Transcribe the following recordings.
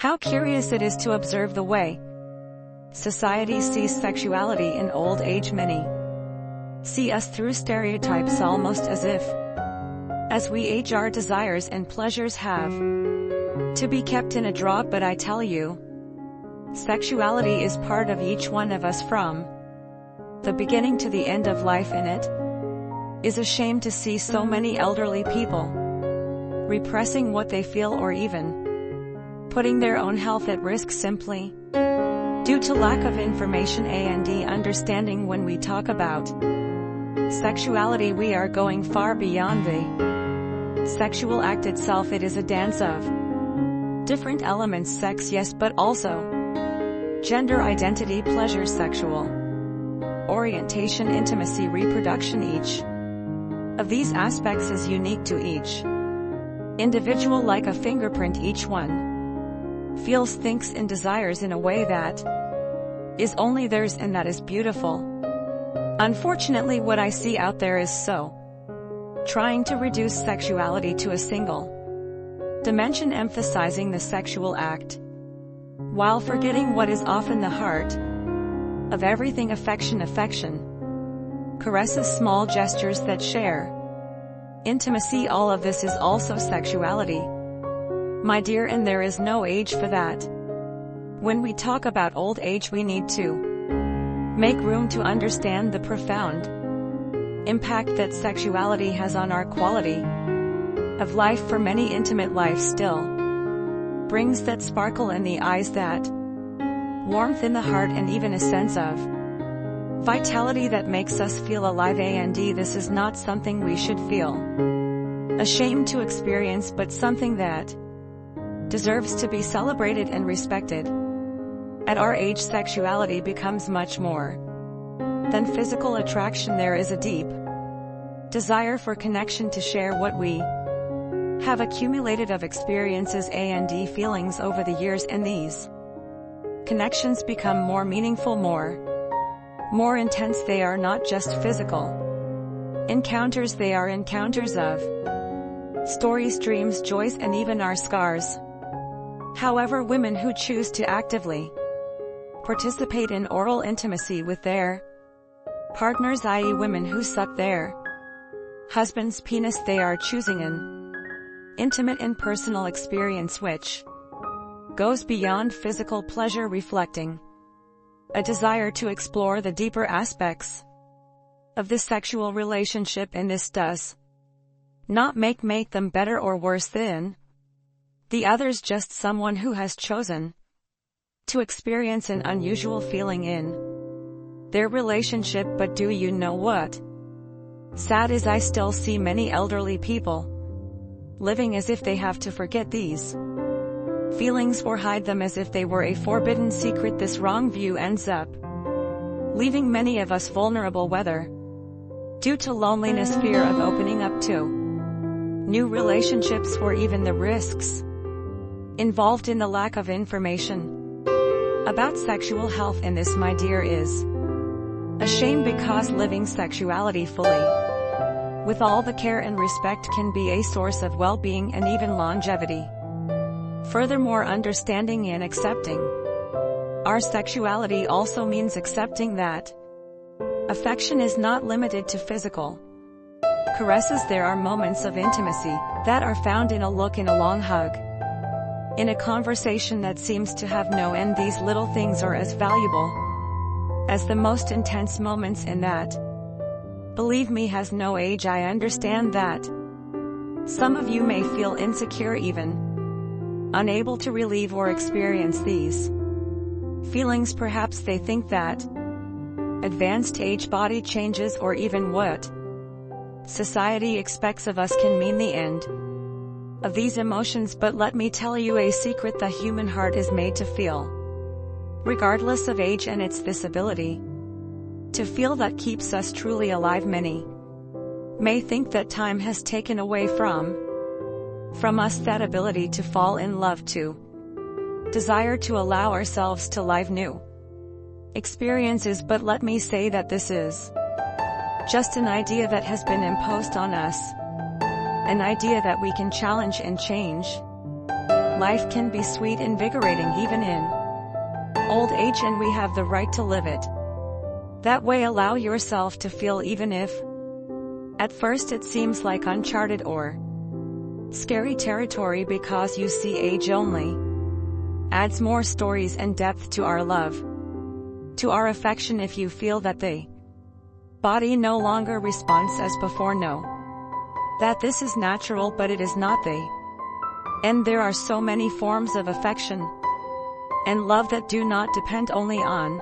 How curious it is to observe the way society sees sexuality in old age. Many see us through stereotypes, almost as we age our desires and pleasures have to be kept in a drawer. But I tell you, sexuality is part of each one of us from the beginning to the end of life, and it is a shame to see so many elderly people repressing what they feel, or even putting their own health at risk simply due to lack of information and understanding. When we talk about sexuality, we are going far beyond the sexual act itself. It is a dance of different elements: sex, yes, but also gender identity, pleasure, sexual orientation, intimacy, reproduction. Each of these aspects is unique to each individual, like a fingerprint. Each one feels, thinks, and desires in a way that is only theirs, and that is beautiful. Unfortunately, what I see out there is trying to reduce sexuality to a single dimension, emphasizing the sexual act while forgetting what is often the heart of everything: affection, caresses, small gestures that share intimacy. All of this is also sexuality, my dear, and there is no age for that. When we talk about old age, we need to make room to understand the profound impact that sexuality has on our quality of life. For many, intimate life still brings that sparkle in the eyes, that warmth in the heart, and even a sense of vitality that makes us feel alive. And this is not something we should feel ashamed to experience, but something that deserves to be celebrated and respected. At our age, sexuality becomes much more than physical attraction. There is a deep desire for connection, to share what we have accumulated of experiences and feelings over the years, and these connections become more meaningful, more intense. They are not just physical encounters, they are encounters of stories, dreams, joys, and even our scars. However, women who choose to actively participate in oral intimacy with their partners, i.e. women who suck their husband's penis, they are choosing an intimate and personal experience which goes beyond physical pleasure, reflecting a desire to explore the deeper aspects of the sexual relationship. And this does not make them better or worse than the others, just someone who has chosen to experience an unusual feeling in their relationship. But do you know what sad is? I still see many elderly people living as if they have to forget these feelings or hide them as if they were a forbidden secret. This wrong view ends up leaving many of us vulnerable, whether due to loneliness, fear of opening up to new relationships, or even the risks involved in the lack of information about sexual health. And this, my dear, is a shame, because living sexuality fully with all the care and respect can be a source of well-being and even longevity. Furthermore, understanding and accepting our sexuality also means accepting that affection is not limited to physical caresses. There are moments of intimacy that are found in a look, in a long hug, in a conversation that seems to have no end. These little things are as valuable as the most intense moments, and that, believe me, has no age. I understand that some of you may feel insecure, even unable to relieve or experience these feelings. Perhaps they think that advanced age, body changes, or even what society expects of us can mean the end of these emotions. But let me tell you a secret: the human heart is made to feel regardless of age, and it's this ability to feel that keeps us truly alive. Many may think that time has taken away from us that ability to fall in love, to desire to allow ourselves to live new experiences. But let me say that this is just an idea that has been imposed on us, an idea that we can challenge and change. Life can be sweet, invigorating even in old age, and we have the right to live it that way. Allow yourself to feel, even if at first it seems like uncharted or scary territory, because you see, age only adds more stories and depth to our love, to our affection. If you feel that the body no longer responds as before, know that this is natural, but it is not the end. There are so many forms of affection and love that do not depend only on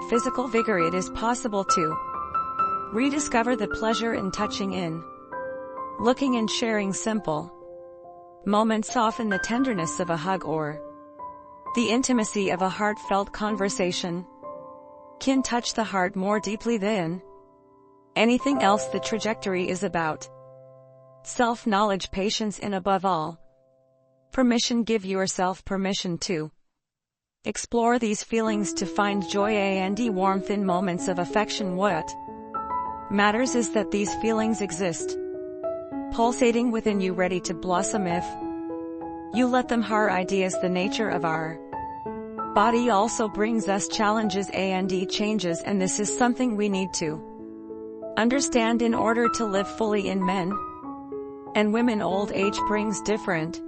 physical vigor. It is possible to rediscover the pleasure in touching, in looking and sharing simple moments, often the tenderness of a hug or the intimacy of a heartfelt conversation can touch the heart more deeply than anything else. The trajectory is about self-knowledge, patience, and above all, permission. Give yourself permission to explore these feelings, to find joy and warmth in moments of affection. What matters is that these feelings exist, pulsating within you, ready to blossom if you let them. Our ideas, the nature of our body also brings us challenges and changes, and this is something we need to understand in order to live fully. In men and women, old age brings different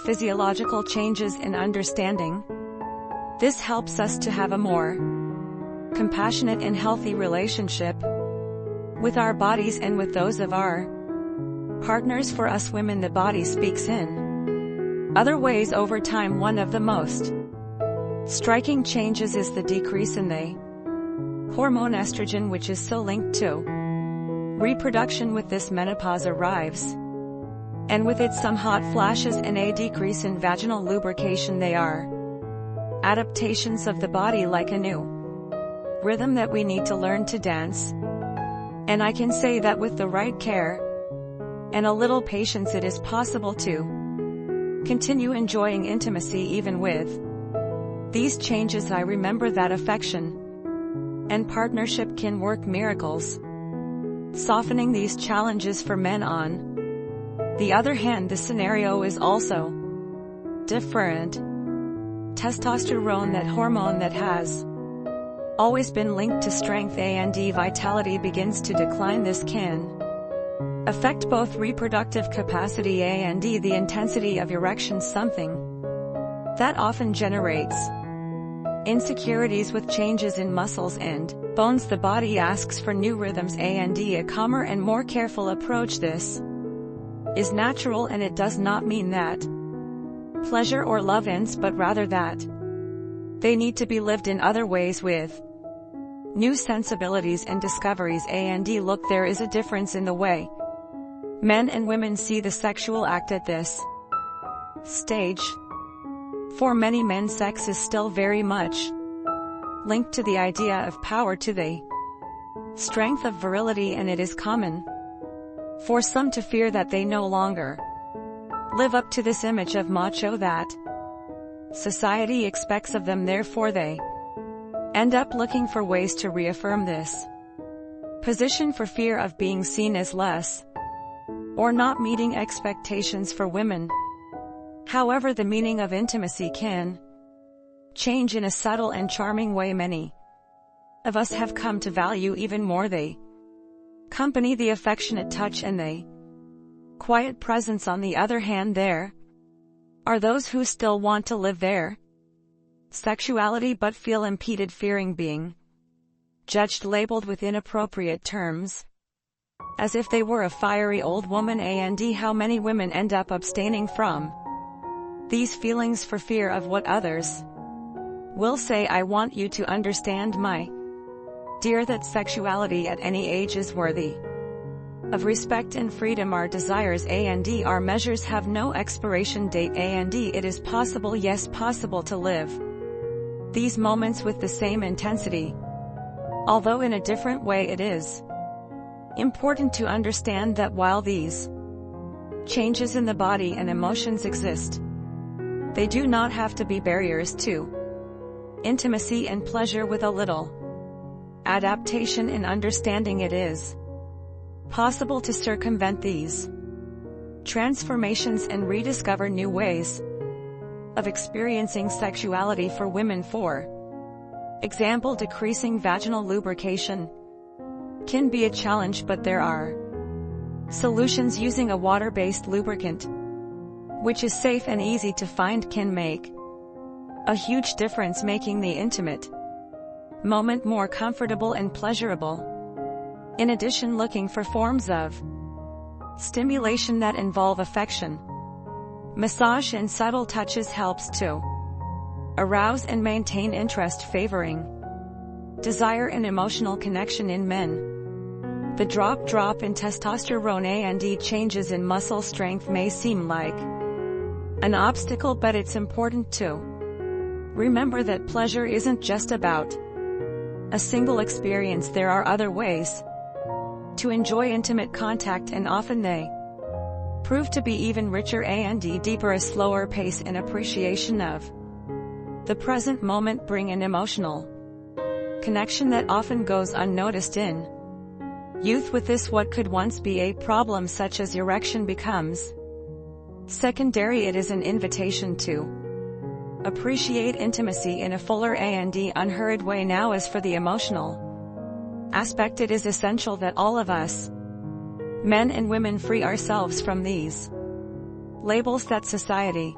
physiological changes. In understanding this helps us to have a more compassionate and healthy relationship with our bodies and with those of our partners. For us women, the body speaks in other ways over time. One of the most striking changes is the decrease in the hormone estrogen, which is so linked to reproduction. With this, menopause arrives, and with it some hot flashes and a decrease in vaginal lubrication. They are adaptations of the body, like a new rhythm that we need to learn to dance. And I can say that with the right care and a little patience, it is possible to continue enjoying intimacy even with these changes. I remember that affection and partnership can work miracles, softening these challenges for men. On the other hand, the scenario is also different. Testosterone, that hormone that has always been linked to strength and vitality, begins to decline. This can affect both reproductive capacity and the intensity of erections, something that often generates insecurities. With changes in muscles and bones, the body asks for new rhythms and a calmer and more careful approach. This is natural, and it does not mean that pleasure or love ends, but rather that they need to be lived in other ways with new sensibilities and discoveries. Look, there is a difference in the way men and women see the sexual act at this stage. For many men, sex is still very much linked to the idea of power, to the strength of virility, and it is common for some to fear that they no longer live up to this image of macho that society expects of them. Therefore, they end up looking for ways to reaffirm this position, for fear of being seen as less or not meeting expectations. For women, however, the meaning of intimacy can change in a subtle and charming way. Many of us have come to value even more the company, the affectionate touch, and the quiet presence. On the other hand, there are those who still want to live their sexuality but feel impeded, fearing being judged, labeled with inappropriate terms, as if they were a fiery old woman. And how many women end up abstaining from these feelings for fear of what others will say. I want you to understand, my dear, that sexuality at any age is worthy of respect and freedom. Our desires and our measures have no expiration date, and it is possible, yes possible, to live these moments with the same intensity, although in a different way. It is important to understand that while these changes in the body and emotions exist, they do not have to be barriers to intimacy and pleasure. With a little adaptation and understanding, it is possible to circumvent these transformations and rediscover new ways of experiencing sexuality for women. For example, decreasing vaginal lubrication can be a challenge, but there are solutions. Using a water-based lubricant, which is safe and easy to find, can make a huge difference, making the intimate moment more comfortable and pleasurable. In addition, looking for forms of stimulation that involve affection, massage and subtle touches helps to arouse and maintain interest, favoring desire and emotional connection in men. The drop in testosterone and changes in muscle strength may seem like an obstacle, but it's important to remember that pleasure isn't just about a single experience. There are other ways to enjoy intimate contact, and often they prove to be even richer and deeper. A slower pace and appreciation of the present moment bring an emotional connection that often goes unnoticed in youth. With this, what could once be a problem such as erection becomes secondary. It is an invitation to appreciate intimacy in a fuller and unhurried way. Now, as for the emotional aspect, it is essential that all of us, men and women, free ourselves from these labels that society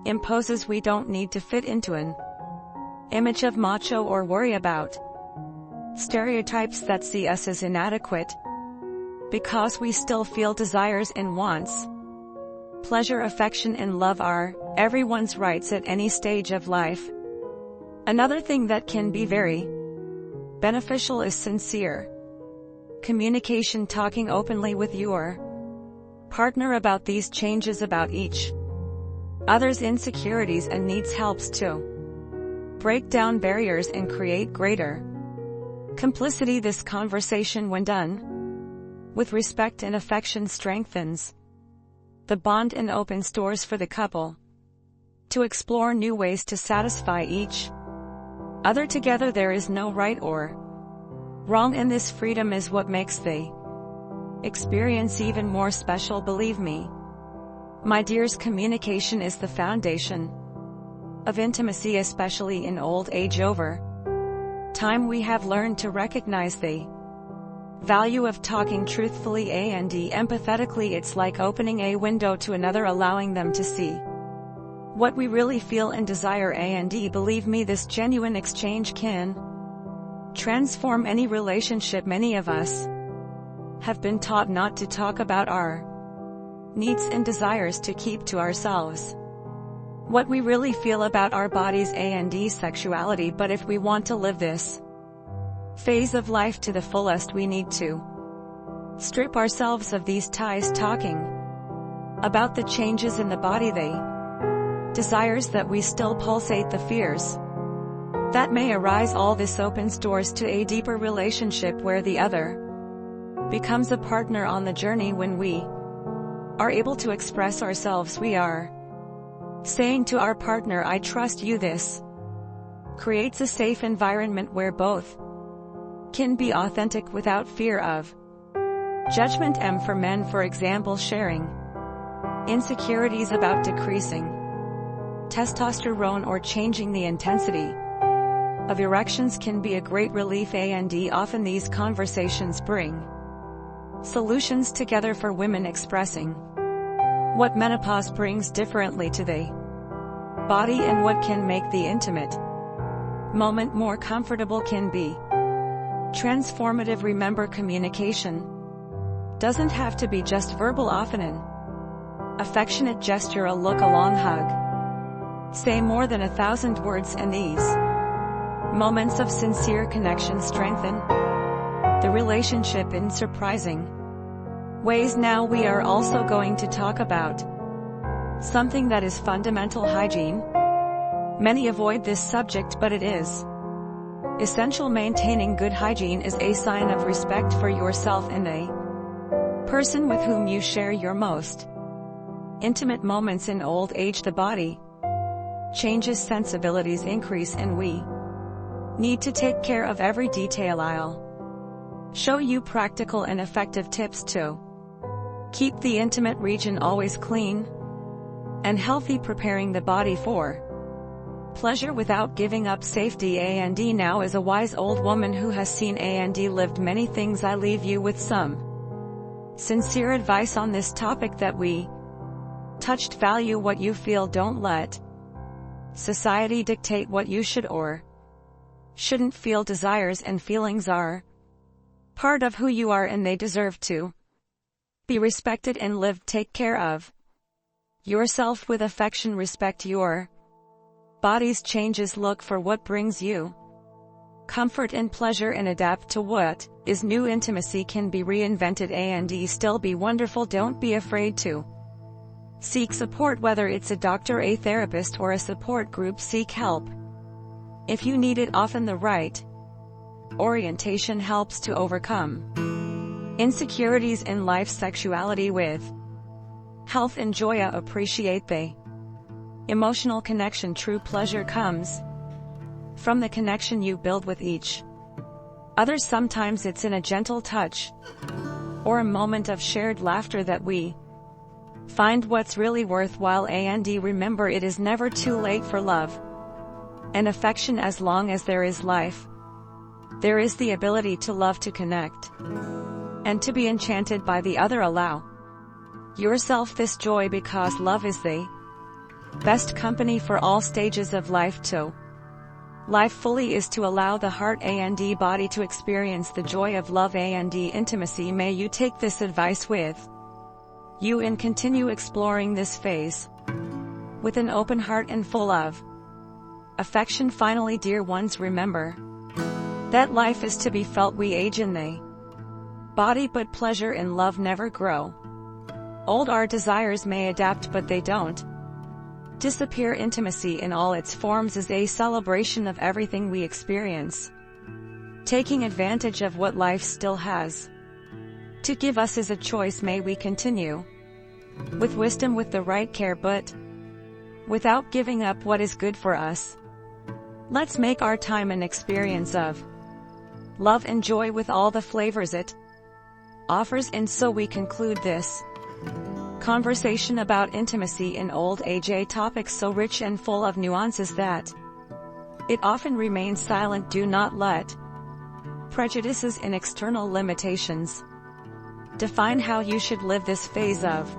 imposes. We don't need to fit into an image of macho or worry about stereotypes that see us as inadequate because we still feel desires and wants. Pleasure, affection and love are everyone's rights at any stage of life. Another thing that can be very beneficial is sincere communication, talking openly with your partner about these changes, about each other's insecurities and needs, helps to break down barriers and create greater complicity. This conversation, when done with respect and affection, strengthens the bond and opens doors for the couple to explore new ways to satisfy each other together. There is no right or wrong, and this freedom is what makes the experience even more special. Believe me, my dears, communication is the foundation of intimacy, especially in old age. Over time, we have learned to recognize the value of talking truthfully and empathetically. It's like opening a window to another, allowing them to see what we really feel and desire. And believe me, this genuine exchange can transform any relationship. Many of us have been taught not to talk about our needs and desires, to keep to ourselves what we really feel about our bodies and sexuality. But if we want to live this phase of life to the fullest, we need to strip ourselves of these ties, talking about the changes in the body, the desires that we still pulsate, the fears that may arise. All this opens doors to a deeper relationship where the other becomes a partner on the journey. When we are able to express ourselves, we are saying to our partner, I trust you. This creates a safe environment where both can be authentic without fear of judgment. For men, for example, sharing insecurities about decreasing testosterone or changing the intensity of erections can be a great relief. And often these conversations bring solutions together. For women, expressing what menopause brings differently to the body and what can make the intimate moment more comfortable can be transformative. Remember, communication doesn't have to be just verbal. Often an affectionate gesture, a look, a long hug say more than 1,000 words, and these moments of sincere connection strengthen the relationship in surprising ways. Now we are also going to talk about something that is fundamental: hygiene. Many avoid this subject, but it is essential. Maintaining good hygiene is a sign of respect for yourself and the person with whom you share your most intimate moments. In old age, the body changes, sensibilities increase, and we need to take care of every detail. I'll show you practical and effective tips to Keep the intimate region always clean and healthy, preparing the body for pleasure without giving up safety. And now, as a wise old woman who has seen and lived many things, I leave you with some sincere advice on this topic that we touched. Value what you feel. Don't let society dictate what you should or shouldn't feel. Desires and feelings are part of who you are, and they deserve to be respected and lived. Take care of yourself with affection. Respect your body's changes. Look for what brings you comfort and pleasure, and adapt to what is new. Intimacy can be reinvented and still be wonderful. Don't be afraid to seek support, whether it's a doctor, a therapist, or a support group. Seek help if you need it. Often the right orientation helps to overcome insecurities in life. Sexuality with health. Enjoy, appreciate the emotional connection. True pleasure comes from the connection you build with each other. Sometimes it's in a gentle touch or a moment of shared laughter that we find what's really worthwhile. And remember, it is never too late for love and affection. As long as there is life, there is the ability to love, to connect, and to be enchanted by the other. Allow yourself this joy, because love is the best company for all stages of life. To life fully is to allow the heart and body to experience the joy of love and intimacy. May you take this advice with you and continue exploring this phase with an open heart and full of affection. Finally, dear ones, remember that life is to be felt. We age in the body, but pleasure and love never grow old. Our desires may adapt, but they don't disappear. Intimacy in all its forms is a celebration of everything we experience. Taking advantage of what life still has to give us is a choice. May we continue with wisdom, with the right care, but without giving up what is good for us. Let's make our time an experience of love and joy with all the flavors it offers. And so we conclude this conversation about intimacy in old age, a topic so rich and full of nuances that it often remains silent. Do not let prejudices and external limitations define how you should live this phase of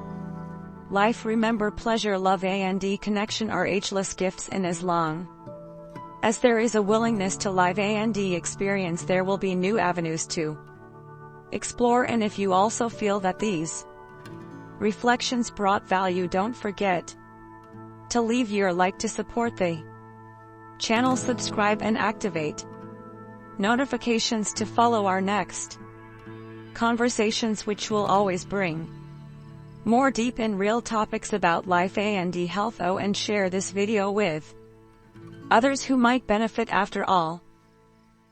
life. Remember, pleasure, love, and connection are ageless gifts, and as long as there is a willingness to live and experience, there will be new avenues to explore. And if you also feel that these reflections brought value, don't forget to leave your like to support the channel, subscribe, and activate notifications to follow our next conversations, which will always bring more deep and real topics about life and health. Oh, and share this video with others who might benefit. After all,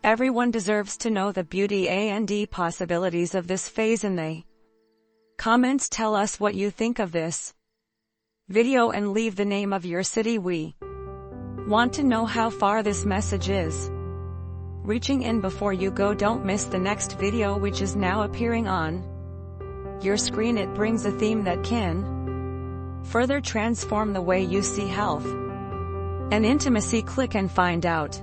everyone deserves to know the beauty and possibilities of this phase in the comments. Tell us what you think of this video and leave the name of your city. We want to know how far this message is reaching in. Before you go, don't miss the next video, which is now appearing on your screen. It brings a theme that can further transform the way you see health and intimacy. Click and find out.